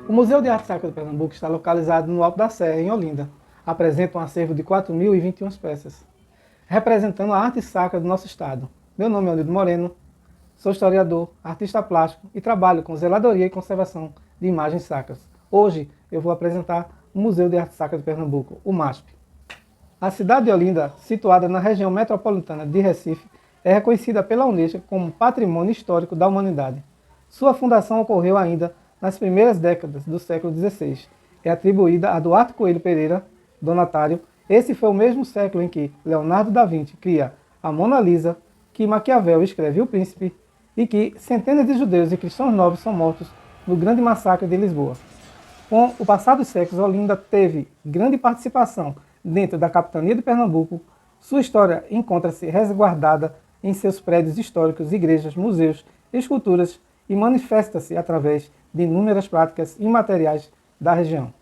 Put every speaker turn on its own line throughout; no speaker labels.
O Museu de Arte Sacra de Pernambuco está localizado no Alto da Serra, em Olinda. Apresenta um acervo de 4.021 peças, representando a arte sacra do nosso estado. Meu nome é Olido Moreno, sou historiador, artista plástico e trabalho com zeladoria e conservação de imagens sacras. Hoje eu vou apresentar o Museu de Arte Sacra de Pernambuco, o MASP. A cidade de Olinda, situada na região metropolitana de Recife, é reconhecida pela Unesco como Patrimônio Histórico da Humanidade. Sua fundação ocorreu ainda nas primeiras décadas do século XVI. É atribuída a Duarte Coelho Pereira, donatário. Esse foi o mesmo século em que Leonardo da Vinci cria a Mona Lisa, que Maquiavel escreve O Príncipe e que centenas de judeus e cristãos novos são mortos no grande massacre de Lisboa. Com o passar dos séculos, Olinda teve grande participação dentro da capitania de Pernambuco. Sua história encontra-se resguardada em seus prédios históricos, igrejas, museus, esculturas e manifesta-se através de inúmeras práticas imateriais da região.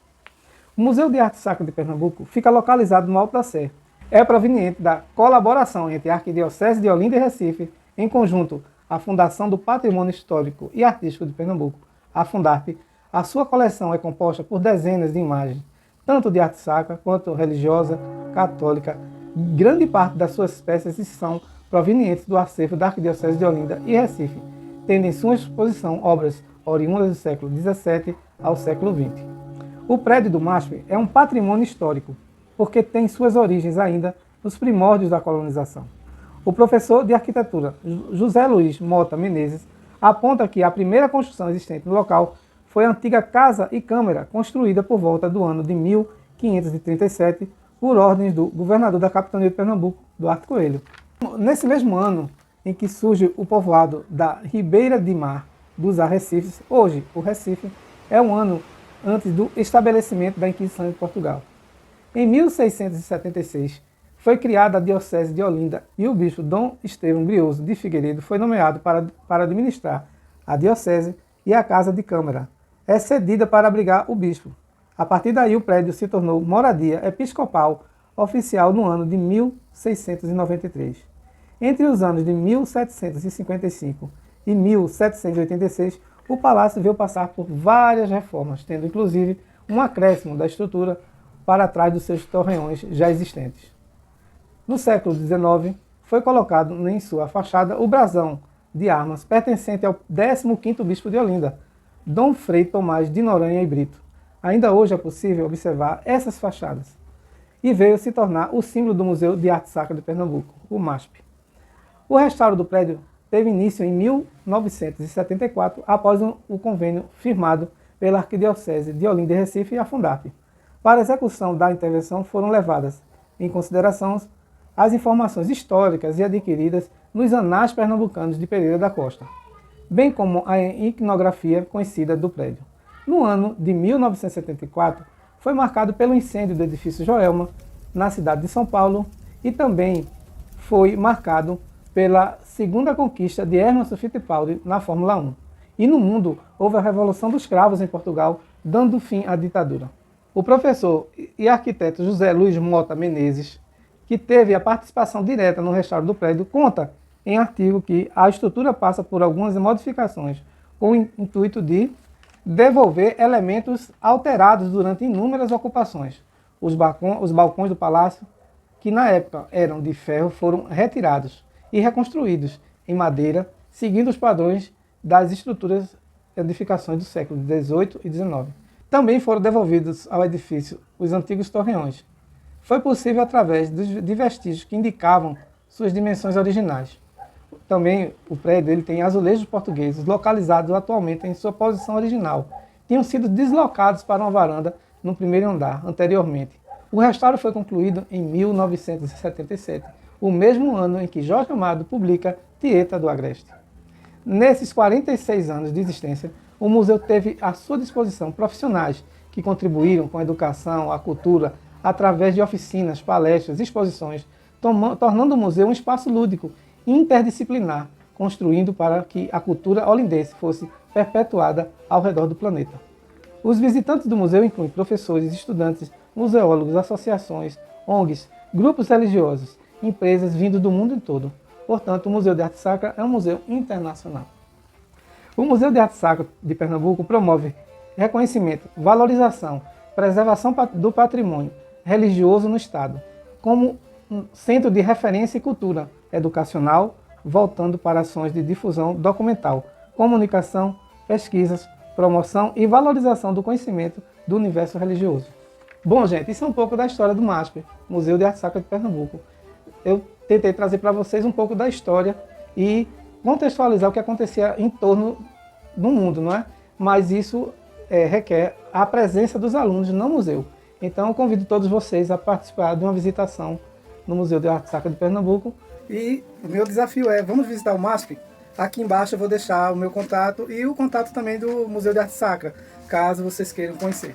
O Museu de Arte Sacra de Pernambuco fica localizado no Alto da Serra. É proveniente da colaboração entre a Arquidiocese de Olinda e Recife, em conjunto à Fundação do Patrimônio Histórico e Artístico de Pernambuco, a Fundarp. A sua coleção é composta por dezenas de imagens, tanto de arte sacra quanto religiosa, católica. Grande parte das suas peças são provenientes do acervo da Arquidiocese de Olinda e Recife, tendo em sua exposição obras oriundas do século XVII ao século XX. O prédio do MASP é um patrimônio histórico, porque tem suas origens ainda nos primórdios da colonização. O professor de arquitetura José Luiz Mota Menezes aponta que a primeira construção existente no local foi a antiga Casa e Câmara, construída por volta do ano de 1537, por ordens do governador da capitania de Pernambuco, Duarte Coelho. Nesse mesmo ano em que surge o povoado da Ribeira de Mar dos Arrecifes, hoje o Recife, é um ano antes do estabelecimento da Inquisição de Portugal. Em 1676, foi criada a Diocese de Olinda e o bispo Dom Estevão Brioso de Figueiredo foi nomeado para administrar a Diocese e a Casa de Câmara. É cedida para abrigar o bispo. A partir daí, o prédio se tornou moradia episcopal oficial no ano de 1693. Entre os anos de 1755 e 1786, o palácio veio passar por várias reformas, tendo inclusive um acréscimo da estrutura para trás dos seus torreões já existentes. No século XIX, foi colocado em sua fachada o brasão de armas pertencente ao 15º bispo de Olinda, Dom Frei Tomás de Noronha e Brito. Ainda hoje é possível observar essas fachadas. E veio se tornar o símbolo do Museu de Arte Sacra de Pernambuco, o MASP. O restauro do prédio teve início em 1974, após o convênio firmado pela Arquidiocese de Olinda e Recife e a Fundarp. Para a execução da intervenção foram levadas em consideração as informações históricas e adquiridas nos anais pernambucanos de Pereira da Costa, bem como a iconografia conhecida do prédio. No ano de 1974, foi marcado pelo incêndio do edifício Joelma, na cidade de São Paulo, e também foi marcado pela segunda conquista de Emerson Fittipaldi na Fórmula 1. E no mundo, houve a Revolução dos Cravos em Portugal, dando fim à ditadura. O professor e arquiteto José Luiz Mota Menezes, que teve a participação direta no restauro do prédio, conta em artigo que a estrutura passa por algumas modificações, com o intuito de devolver elementos alterados durante inúmeras ocupações. Os balcões do palácio, que na época eram de ferro, foram retirados e reconstruídos em madeira, seguindo os padrões das estruturas de edificações do século XVIII e XIX. Também foram devolvidos ao edifício os antigos torreões. Foi possível através de vestígios que indicavam suas dimensões originais. Também o prédio ele tem azulejos portugueses localizados atualmente em sua posição original. Tinham sido deslocados para uma varanda no primeiro andar anteriormente. O restauro foi concluído em 1977, o mesmo ano em que Jorge Amado publica Tieta do Agreste. Nesses 46 anos de existência, o museu teve à sua disposição profissionais que contribuíram com a educação, a cultura, através de oficinas, palestras, exposições, tornando o museu um espaço lúdico interdisciplinar, construindo para que a cultura olindense fosse perpetuada ao redor do planeta. Os visitantes do museu incluem professores, estudantes, museólogos, associações, ONGs, grupos religiosos, empresas vindos do mundo todo. Portanto, o Museu de Arte Sacra é um museu internacional. O Museu de Arte Sacra de Pernambuco promove reconhecimento, valorização, preservação do patrimônio religioso no Estado, como um centro de referência e cultura educacional, voltando para ações de difusão documental, comunicação, pesquisas, promoção e valorização do conhecimento do universo religioso. Bom, gente, isso é um pouco da história do MASP, Museu de Arte Sacra de Pernambuco. Eu tentei trazer para vocês um pouco da história e contextualizar o que acontecia em torno do mundo, não é? Mas isso requer a presença dos alunos no museu. Então, eu convido todos vocês a participar de uma visitação no Museu de Arte Sacra de Pernambuco. E o meu desafio é, vamos visitar o MASP? Aqui embaixo eu vou deixar o meu contato e o contato também do Museu de Arte Sacra, caso vocês queiram conhecer.